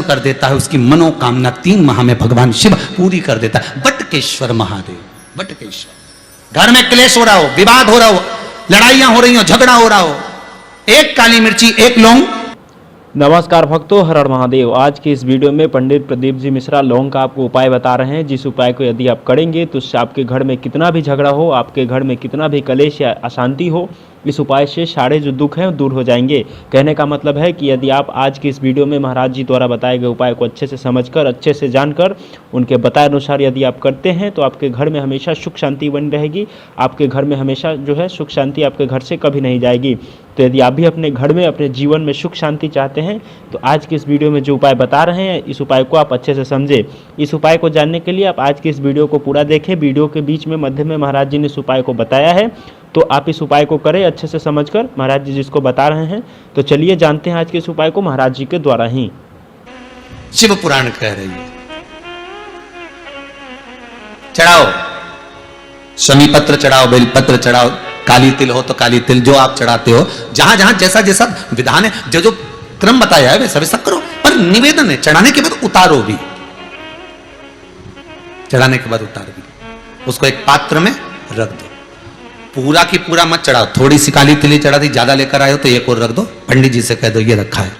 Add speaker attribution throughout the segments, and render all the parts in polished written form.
Speaker 1: कर देता है, उसकी मनोकामना 3 माह में भगवान शिव पूरी कर देता है। बटकेश्वर महादेव, बटकेश्वर। घर में क्लेश हो रहा हो, विवाद हो रहा हो, लड़ाइयां हो रही हो, झगड़ा हो रहा हो, एक काली मिर्ची, एक लौंग।
Speaker 2: नमस्कार भक्तों, हर हर महादेव। आज की इस वीडियो में पंडित प्रदीप जी मिश्रा लौंग का आपको उपाय बता रहे हैं, जिस उपाय को यदि आप करेंगे तो आपके घर में कितना भी झगड़ा हो, आपके घर में कितना भी कलेश या अशांति हो, इस उपाय से सारे जो दुख हैं दूर हो जाएंगे। कहने का मतलब है कि यदि आप आज की इस वीडियो में महाराज जी द्वारा बताए गए उपाय को अच्छे से समझकर, अच्छे से जानकर, उनके बताए अनुसार यदि आप करते हैं तो आपके घर में हमेशा सुख शांति बनी रहेगी। आपके घर में हमेशा जो है सुख शांति आपके घर से कभी नहीं जाएगी। तो यदि आप भी अपने घर में, अपने जीवन में सुख शांति चाहते हैं तो आज की इस वीडियो में जो उपाय बता रहे हैं, इस उपाय को आप अच्छे से समझें। इस उपाय को जानने के लिए आप आज की इस वीडियो को पूरा देखें। वीडियो के बीच में, मध्य में महाराज जी ने इस उपाय को बताया है, तो आप इस उपाय को करें अच्छे से समझकर, महाराज जी जिसको बता रहे हैं। तो चलिए जानते हैं आज के इस उपाय को महाराज जी के द्वारा ही।
Speaker 1: शिव पुराण कह रही है, चढ़ाओ शमी पत्र, चढ़ाओ बेलपत्र, चढ़ाओ काली तिल हो तो काली तिल, जो आप चढ़ाते हो, जहां जहां जैसा जैसा विधान है, जो जो क्रम बताया है वैसा वैसा करो। पर निवेदन है, चढ़ाने के बाद उतारो भी, चढ़ाने के बाद उतारो भी, उसको एक पात्र में रख दो। पूरा की पूरा मत चढ़ाओ, थोड़ी सी काली तिली चढ़ा दी, ज्यादा लेकर आए हो तो एक और रख दो। पंडित जी से कह दो ये रखा है,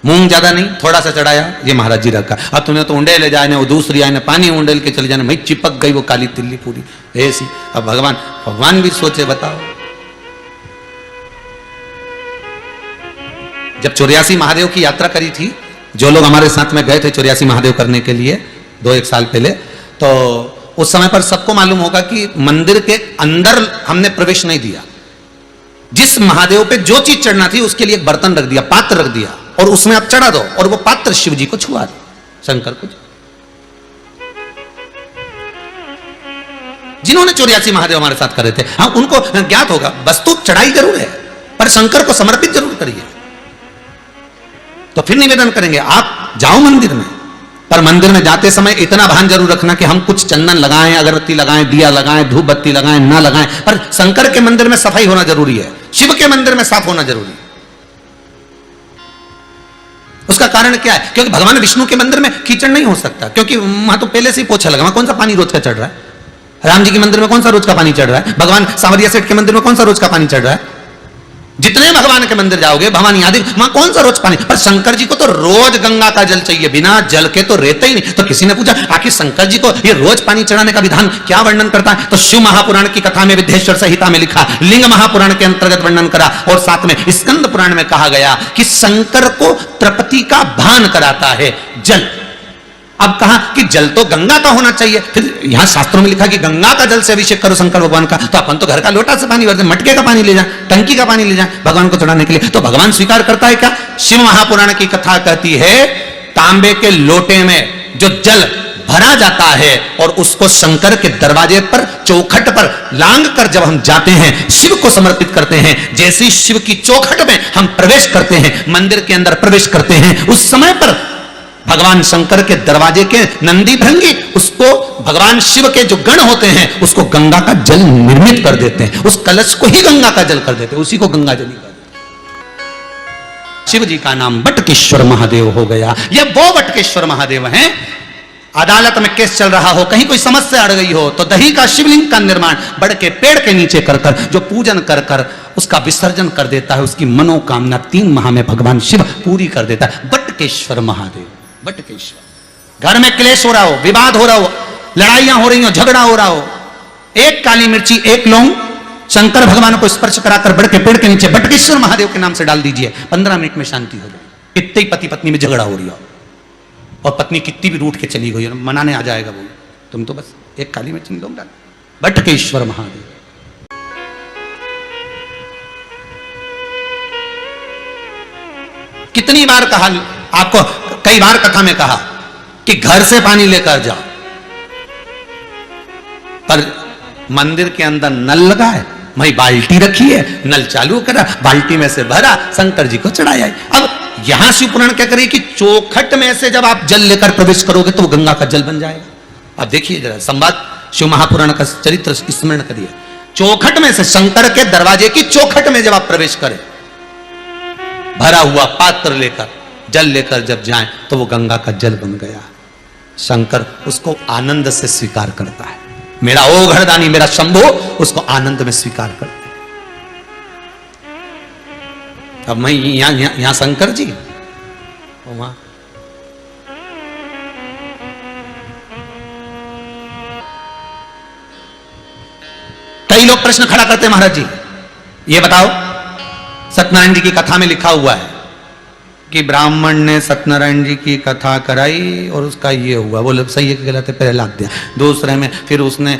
Speaker 1: मूंग ज्यादा नहीं, थोड़ा सा चढ़ाया, ये महाराज जी रखा। अब तुमने तो उंडे ले जाए, वो दूसरी आए, पानी उंडेल के चले जाने, भाई चिपक गई वो काली तिल्ली पूरी ऐसी। अब भगवान भी सोचे, बताओ। जब 84 महादेव की यात्रा करी थी, जो लोग हमारे साथ में गए थे 84 महादेव करने के लिए 2-1 साल पहले, तो उस समय पर सबको मालूम होगा कि मंदिर के अंदर हमने प्रवेश नहीं दिया। जिस महादेव पे जो चीज चढ़ना थी उसके लिए एक बर्तन रख दिया, पात्र रख दिया, और उसमें आप चढ़ा दो, और वो पात्र शिव जी को छुआ दो, शंकर को। जिन्होंने 84 महादेव हमारे साथ कर रहे थे, हाँ, उनको ज्ञात होगा, वस्तु चढ़ाई जरूर है पर शंकर को समर्पित जरूर करिए। तो फिर निवेदन करेंगे, आप जाओ मंदिर में, पर मंदिर में जाते समय इतना भान जरूर रखना कि हम कुछ चंदन लगाएं, अगरबत्ती लगाएं, दिया लगाएं, धूप बत्ती लगाएं, ना लगाएं, पर शंकर के मंदिर में सफाई होना जरूरी है, शिव के मंदिर में साफ होना जरूरी है। उसका कारण क्या है? क्योंकि भगवान विष्णु के मंदिर में कीचड़ नहीं हो सकता, क्योंकि वहां तो पहले से ही पोछा लगा, वहां कौन सा पानी रोज का चढ़ रहा है? राम जी के मंदिर में कौन सा रोज का पानी चढ़ रहा है? भगवान सांवरिया सेठ के मंदिर में कौन सा रोज का पानी चढ़ रहा है? जितने भगवान के मंदिर जाओगे, भवानी आदि, वहां कौन सा रोज पानी? पर शंकर जी को तो रोज गंगा का जल चाहिए, बिना जल के तो रहते ही नहीं। तो किसी ने पूछा, आखिर शंकर जी को ये रोज पानी चढ़ाने का विधान क्या वर्णन करता है? तो शिव महापुराण की कथा में विद्येश्वर संहिता में लिखा, लिंग महापुराण के अंतर्गत वर्णन करा, और साथ में स्कंद पुराण में कहा गया कि शंकर को तृप्ति का भान कराता है जल। अब कहा कि जल तो गंगा का होना चाहिए, फिर यहां शास्त्रों में लिखा कि गंगा का जल से अभिषेक करो शंकर भगवान का। तो अपन तो घर का लोटा से पानी भरते, मटके का पानी ले जाए, टंकी का पानी ले जाए भगवान को चढ़ाने के लिए। तो भगवान स्वीकार करता है क्या? शिव महापुराण की कथा कहती है, तांबे के लोटे में जो जल भरा जाता है और उसको शंकर के दरवाजे पर, चौखट पर लांग कर जब हम जाते हैं, शिव को समर्पित करते हैं, जैसे ही शिव की चौखट में हम प्रवेश करते हैं, मंदिर के अंदर प्रवेश करते हैं, उस समय पर भगवान शंकर के दरवाजे के नंदी भृंगी उसको, भगवान शिव के जो गण होते हैं, उसको गंगा का जल निर्मित कर देते हैं, उस कलश को ही गंगा का जल कर देते हैं, उसी को गंगा जल कर देते हैं। शिव जी का नाम बटकेश्वर महादेव हो गया। ये वो बटकेश्वर महादेव हैं। अदालत में केस चल रहा हो, कहीं कोई समस्या अड़ गई हो, तो दही का शिवलिंग का निर्माण बड़ के पेड़ के नीचे कर कर, जो पूजन कर कर उसका विसर्जन कर देता है, उसकी मनोकामना 3 माह में भगवान शिव पूरी कर देता है। बटकेश्वर महादेव, बटकेश्वर। घर में क्लेश हो रहा हो, विवाद हो रहा हो, लड़ाइयां हो रही हो, झगड़ा हो रहा हो, एक काली मिर्ची, एक लौंग, शंकर भगवान को स्पर्श कराकर बड़ के पेड़ के नीचे बटकेश्वर महादेव के नाम से डाल दीजिए, 15 मिनट में शांति हो जाए। कितने पति पत्नी में झगड़ा हो रही हो, और पत्नी कितनी भी रूठ के चली गई, मनाने आ जाएगा वो, तुम तो बस एक काली मिर्ची लौंग डाल। बटकेश्वर महादेव। कितनी बार कहा आपको, कई बार कथा में कहा कि घर से पानी लेकर जाओ, पर मंदिर के अंदर नल लगा है, वही बाल्टी रखी है, नल चालू करा, बाल्टी में से भरा, शंकर जी को चढ़ाया। अब यहां शिव पुराण क्या करे कि चौखट में से जब आप जल लेकर प्रवेश करोगे तो वो गंगा का जल बन जाएगा। अब देखिए जरा संवाद, शिव महापुराण का चरित्र स्मरण करिए। चौखट में से, शंकर के दरवाजे की चौखट में जब आप प्रवेश करें, भरा हुआ पात्र लेकर जल लेकर जब जाएं तो वो गंगा का जल बन गया। शंकर उसको आनंद से स्वीकार करता है। मेरा ओ घरदानी, मेरा शंभो उसको आनंद में स्वीकार करता है। अब मैं यहां शंकर जी, वहां कई लोग प्रश्न खड़ा करते हैं, महाराज जी ये बताओ, सत्यनारायण जी की कथा में लिखा हुआ है कि ब्राह्मण ने सत्यनारायण जी की कथा कराई और उसका ये हुआ। बोले सही है कि गलत है? पहले लाद दिया। दूसरे में फिर उसने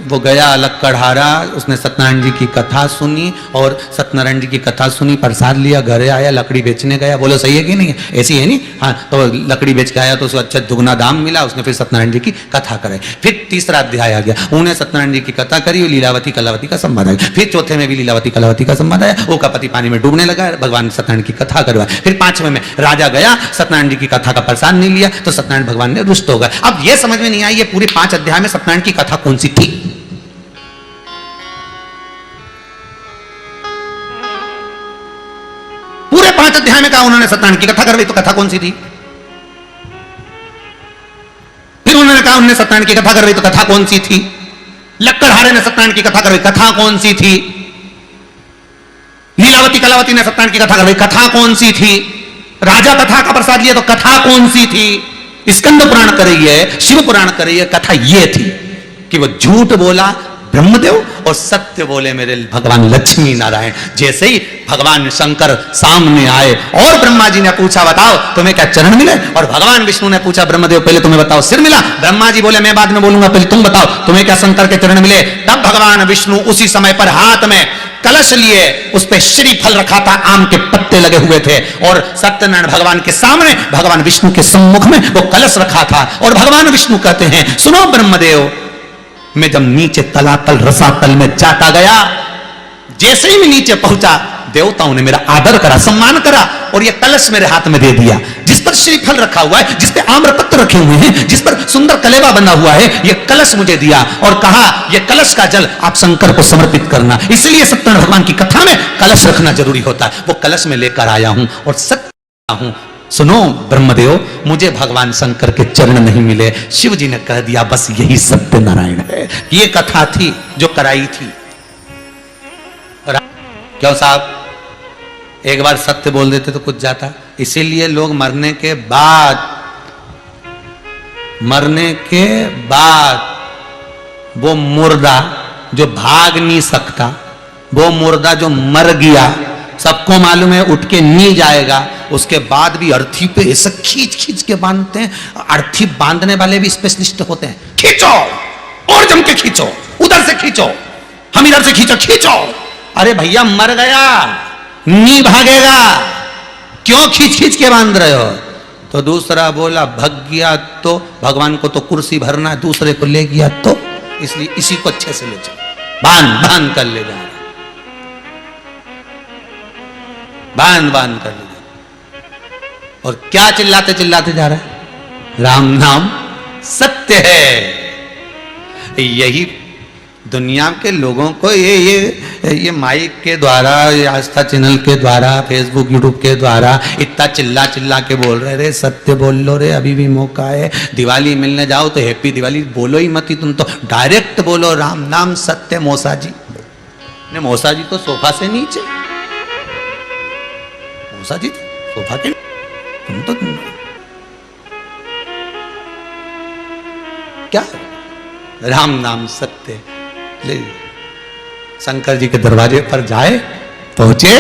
Speaker 1: वो गया लक्कड़हारा, उसने सत्यनारायण जी की कथा सुनी और सत्यनारायण जी की कथा सुनी, प्रसाद लिया, घरे आया, लकड़ी बेचने गया। बोलो सही है कि नहीं है? ऐसी है नहीं? हाँ, तो लकड़ी बेच के आया तो उसको अच्छा दुगना दाम मिला, उसने फिर सत्यनारायण जी की कथा कराई। फिर तीसरा अध्याय आ गया, उन्हें सत्यनारायण जी की कथा करी, लीलावती कलावती का संवाद आया। फिर चौथे में भी लीलावती कलावती का संवाद आया, वो का पति पानी में डूबने लगा, भगवान सत्यनारायण की कथा करवाई। फिर पांचवें में राजा गया, सत्यनारायण जी की कथा का प्रसाद नहीं लिया तो सत्यनारायण भगवान ने रुष्ट हो गए। अब यह समझ में नहीं आई ये पूरे 5 अध्याय में सत्यनारायण की कथा कौन सी थी? पूरे 5 अध्याय में कहा उन्होंने सत्यनारायण की कथा करवाई, तो कथा कौन सी थी? फिर उन्होंने कहा उन्होंने सत्यनारायण की कथा करवाई, तो कथा कौन सी थी? लक्कड़हारे ने सत्यनारायण की कथा करवाई, कथा कौन सी थी? लीलावती कलावती ने सत्यनारायण की कथा करवाई, कथा कौन सी थी? राजा कथा का प्रसाद लिया तो कथा कौन सी थी? स्कंद पुराण कर रही है, शिव पुराण कर रही है, कथा ये थी कि वो झूठ बोला ब्रह्मदेव और सत्य बोले मेरे भगवान लक्ष्मी नारायण। जैसे ही भगवान शंकर सामने आए और ब्रह्मा जी ने पूछा बताओ तुम्हें क्या चरण मिले, और भगवान विष्णु ने पूछा ब्रह्मदेव पहले तुम्हें बताओ सिर मिला, ब्रह्मा जी बोले मैं बाद में बोलूंगा, पहले तुम बताओ तुम्हें क्या शंकर के चरण मिले। तब भगवान विष्णु उसी समय पर हाथ में कलश लिए, उस पे श्रीफल रखा था, आम के पत्ते लगे हुए थे, और सत्यनारायण भगवान के सामने भगवान विष्णु के सम्मुख में वो कलश रखा था। और भगवान विष्णु कहते हैं सुनो ब्रह्मदेव, मैं जब नीचे तलातल रसातल में जाता गया, जैसे ही मैं नीचे पहुंचा देवताओं ने मेरा आदर करा, सम्मान करा, और यह कलश मेरे हाथ में दे दिया जिस पर श्रीफल रखा हुआ है, जिस पे आम्रपत्र रखे हुए हैं, जिस पर सुंदर कलेवा बना हुआ है, यह कलश मुझे दिया और कहा यह कलश का जल आप शंकर को समर्पित करना। इसलिए सत्यनारायण भगवान की कथा में कलश रखना जरूरी होता है। वो कलश में लेकर आया हूं और सत्य हूं। सुनो ब्रह्मदेव, मुझे भगवान शंकर के चरण नहीं मिले, शिव जी ने कह दिया बस यही सत्यनारायण है। ये कथा थी जो कराई थी। क्यों साहब, एक बार सत्य बोल देते तो कुछ जाता। इसीलिए लोग मरने के बाद वो मुर्दा जो भाग नहीं सकता, वो मुर्दा जो मर गया, सबको मालूम है उठ के नहीं जाएगा, उसके बाद भी अर्थी पे ऐसा खींच खींच के बांधते हैं। अर्थी बांधने वाले भी स्पेशलिस्ट होते हैं। खींचो और जम के खींचो, उधर से खींचो, हम इधर से खींचो, खींचो। अरे भैया मर गया, नहीं भागेगा, क्यों खींच खींच के बांध रहे हो? तो दूसरा बोला भग गया तो भगवान को तो कुर्सी भरना है, दूसरे को ले गया तो इसलिए इसी को अच्छे से ले जाओ, बांध कर ले जा, बांध कर ले जा। और क्या चिल्लाते चिल्लाते जा रहा है? राम नाम सत्य है। यही दुनिया के लोगों को ये माइक के द्वारा, आस्था चैनल के द्वारा, फेसबुक यूट्यूब के द्वारा इतना चिल्ला के बोल रहे, रे सत्य बोल लो रे, अभी भी मौका है। दिवाली मिलने जाओ तो हैप्पी दिवाली बोलो ही मत, तुम तो डायरेक्ट बोलो राम नाम सत्य। मौसा जी ने, मौसा जी तो सोफा से नीचे, मौसा जी सोफा के, तुम तो क्या राम नाम सत्य। शंकर जी के दरवाजे पर जाए, पहुंचे,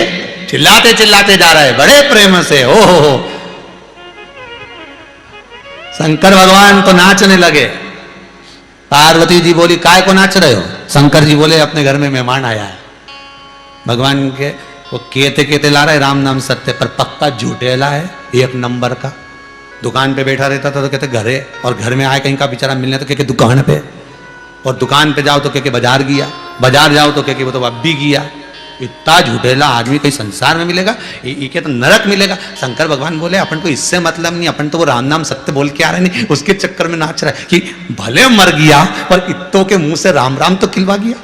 Speaker 1: चिल्लाते चिल्लाते जा रहा है बड़े प्रेम से। ओ हो, शंकर भगवान तो नाचने लगे। पार्वती जी बोली काय को नाच रहे हो? शंकर जी बोले अपने घर में मेहमान आया है। भगवान के वो केते ला रहे राम नाम सत्य, पर पक्का झूठेला है, 1 नंबर का। दुकान पे बैठा रहता था तो कहते घरे, और घर में आए कहीं का बेचारा मिलने तो कहते दुकान पे, और दुकान पे जाओ तो कहते बाजार गया, बाजार जाओ तो कहते वो तो अब भी गया। इतना झूठेला आदमी कहीं संसार में मिलेगा? ये तो नरक मिलेगा। शंकर भगवान बोले अपन को इससे मतलब नहीं, अपन तो वो राम नाम सत्य बोल के आ रहे नहीं, उसके चक्कर में नाच रहा है कि भले मर गया पर इत्तों के मुंह से राम राम तो खिलवा गया।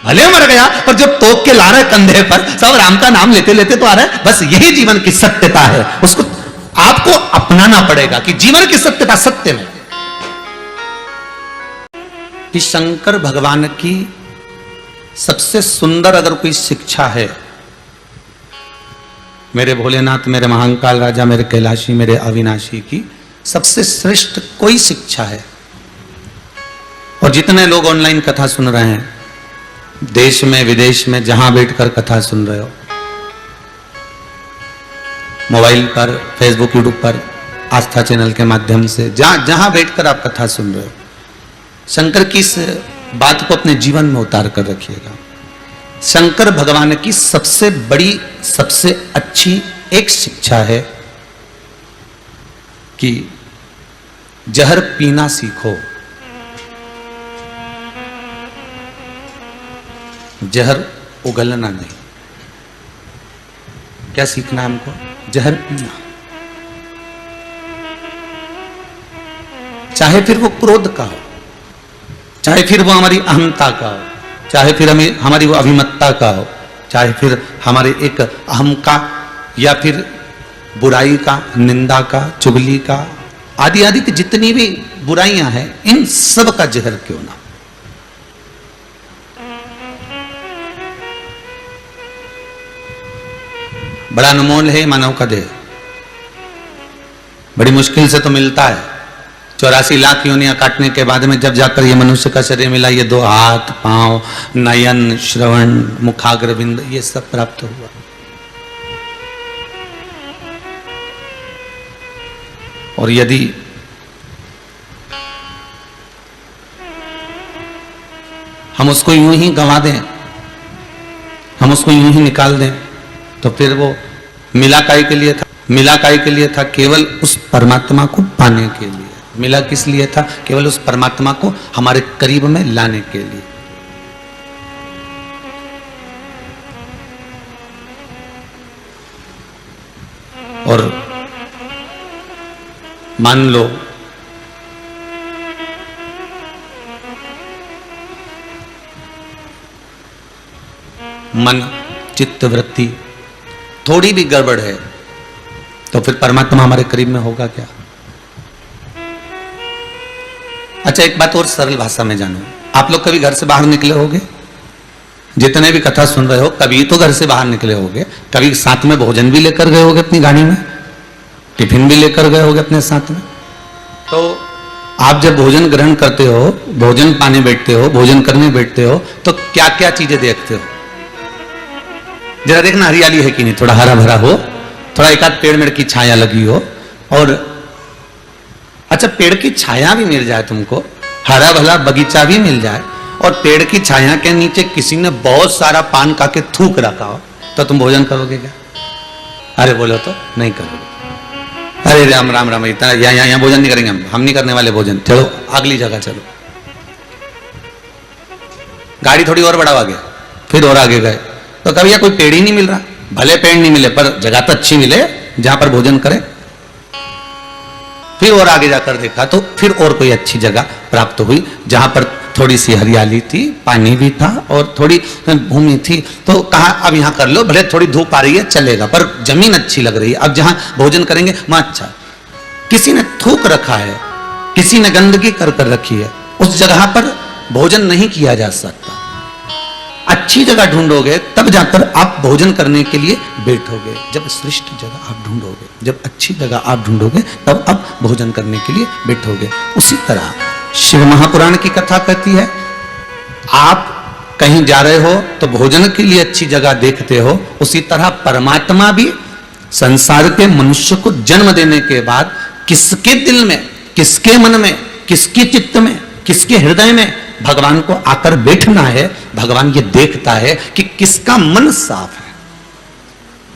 Speaker 1: भले मर गया पर जो तोप के ला रहे कंधे पर, सब राम का नाम लेते लेते तो आ रहा है। बस यही जीवन की सत्यता है, उसको आपको अपनाना पड़ेगा कि जीवन की सत्यता सत्य में कि शंकर भगवान की सबसे सुंदर अगर कोई शिक्षा है, मेरे भोलेनाथ, मेरे महाकाल राजा, मेरे कैलाशी, मेरे अविनाशी की सबसे श्रेष्ठ कोई शिक्षा है। और जितने लोग ऑनलाइन कथा सुन रहे हैं, देश में विदेश में जहां बैठकर कथा सुन रहे हो, मोबाइल पर, फेसबुक, यूट्यूब पर, आस्था चैनल के माध्यम से, जहां बैठकर आप कथा सुन रहे हो, शंकर की इस बात को अपने जीवन में उतार कर रखिएगा। शंकर भगवान की सबसे बड़ी, सबसे अच्छी एक शिक्षा है कि जहर पीना सीखो, जहर उगलना नहीं। क्या सीखना हमको? जहर पीना। चाहे फिर वो क्रोध का हो, चाहे फिर वो हमारी अहंता का हो, चाहे फिर हमारी वो अभिमत्ता का हो, चाहे फिर हमारे एक अहम का, या फिर बुराई का, निंदा का, चुगली का, आदि आदि की जितनी भी बुराइयां हैं, इन सब का जहर क्यों ना। बड़ा अनमोल है मानव का देह, बड़ी मुश्किल से तो मिलता है। 84 लाख योनियां काटने के बाद में जब जाकर ये मनुष्य का शरीर मिला, ये 2 हाथ, पांव, नयन, श्रवण, मुखाग्रविंद, ये सब प्राप्त हुआ। और यदि हम उसको यूं ही गंवा दें, हम उसको यूं ही निकाल दें, तो फिर वो मिला काय के लिए था? मिला काय के लिए था? केवल उस परमात्मा को पाने के लिए। मिला किस लिए था? केवल उस परमात्मा को हमारे करीब में लाने के लिए। और मान लो मन, चित्त, वृत्ति थोड़ी भी गड़बड़ है, तो फिर परमात्मा हमारे करीब में होगा क्या? अच्छा, एक बात और सरल भाषा में जानो, आप लोग कभी घर से बाहर निकले होंगे? जितने भी कथा सुन रहे हो, कभी तो घर से बाहर निकले होंगे, कभी साथ में भोजन भी लेकर गए होंगे अपनी गाड़ी में, टिफिन भी लेकर गए होंगे अपने साथ में। तो आप जब भोजन ग्रहण करते हो, भोजन पाने बैठते हो, भोजन करने बैठते हो, तो क्या क्या चीजें देखते हो? जरा देखना, हरियाली है कि नहीं, थोड़ा हरा भरा हो, थोड़ा एक आध पेड़ मेड़ की छाया लगी हो, और अच्छा पेड़ की छाया भी मिल जाए तुमको, हरा भला बगीचा भी मिल जाए, और पेड़ की छाया के नीचे किसी ने बहुत सारा पान खा के थूक रखा हो, तो तुम भोजन करोगे क्या? अरे बोलो तो नहीं करोगे। अरे राम राम राम, इतना यहाँ भोजन नहीं करेंगे हम नहीं करने वाले भोजन, चलो अगली जगह चलो। गाड़ी थोड़ी और बढ़ाओ आगे, फिर और आगे गए, तो कभी कोई पेड़ ही नहीं मिल रहा, भले पेड़ नहीं मिले पर जगह तो अच्छी मिले जहां पर भोजन करें। फिर और आगे जाकर देखा तो फिर और कोई अच्छी जगह प्राप्त हुई, जहां पर थोड़ी सी हरियाली थी, पानी भी था और थोड़ी भूमि थी, तो कहा अब यहां कर लो, भले थोड़ी धूप आ रही है चलेगा, पर जमीन अच्छी लग रही है, अब जहां भोजन करेंगे वहां अच्छा। किसी ने थूक रखा है, किसी ने गंदगी कर रखी है, उस जगह पर भोजन नहीं किया जा सकता। अच्छी जगह ढूंढोगे तब जाकर आप भोजन करने के लिए बैठोगे। जब श्रेष्ठ जगह आप ढूंढोगे, जब अच्छी जगह आप ढूंढोगे, तब आप भोजन करने के लिए बैठोगे। उसी तरह शिव महापुराण की कथा कहती है, आप कहीं जा रहे हो तो भोजन के लिए अच्छी जगह देखते हो, उसी तरह परमात्मा भी संसार के मनुष्य को जन्म देने के बाद किसके दिल में, किसके मन में, किसके चित्त में, किसके हृदय में भगवान को आकर बैठना है, भगवान ये देखता है कि किसका मन साफ है।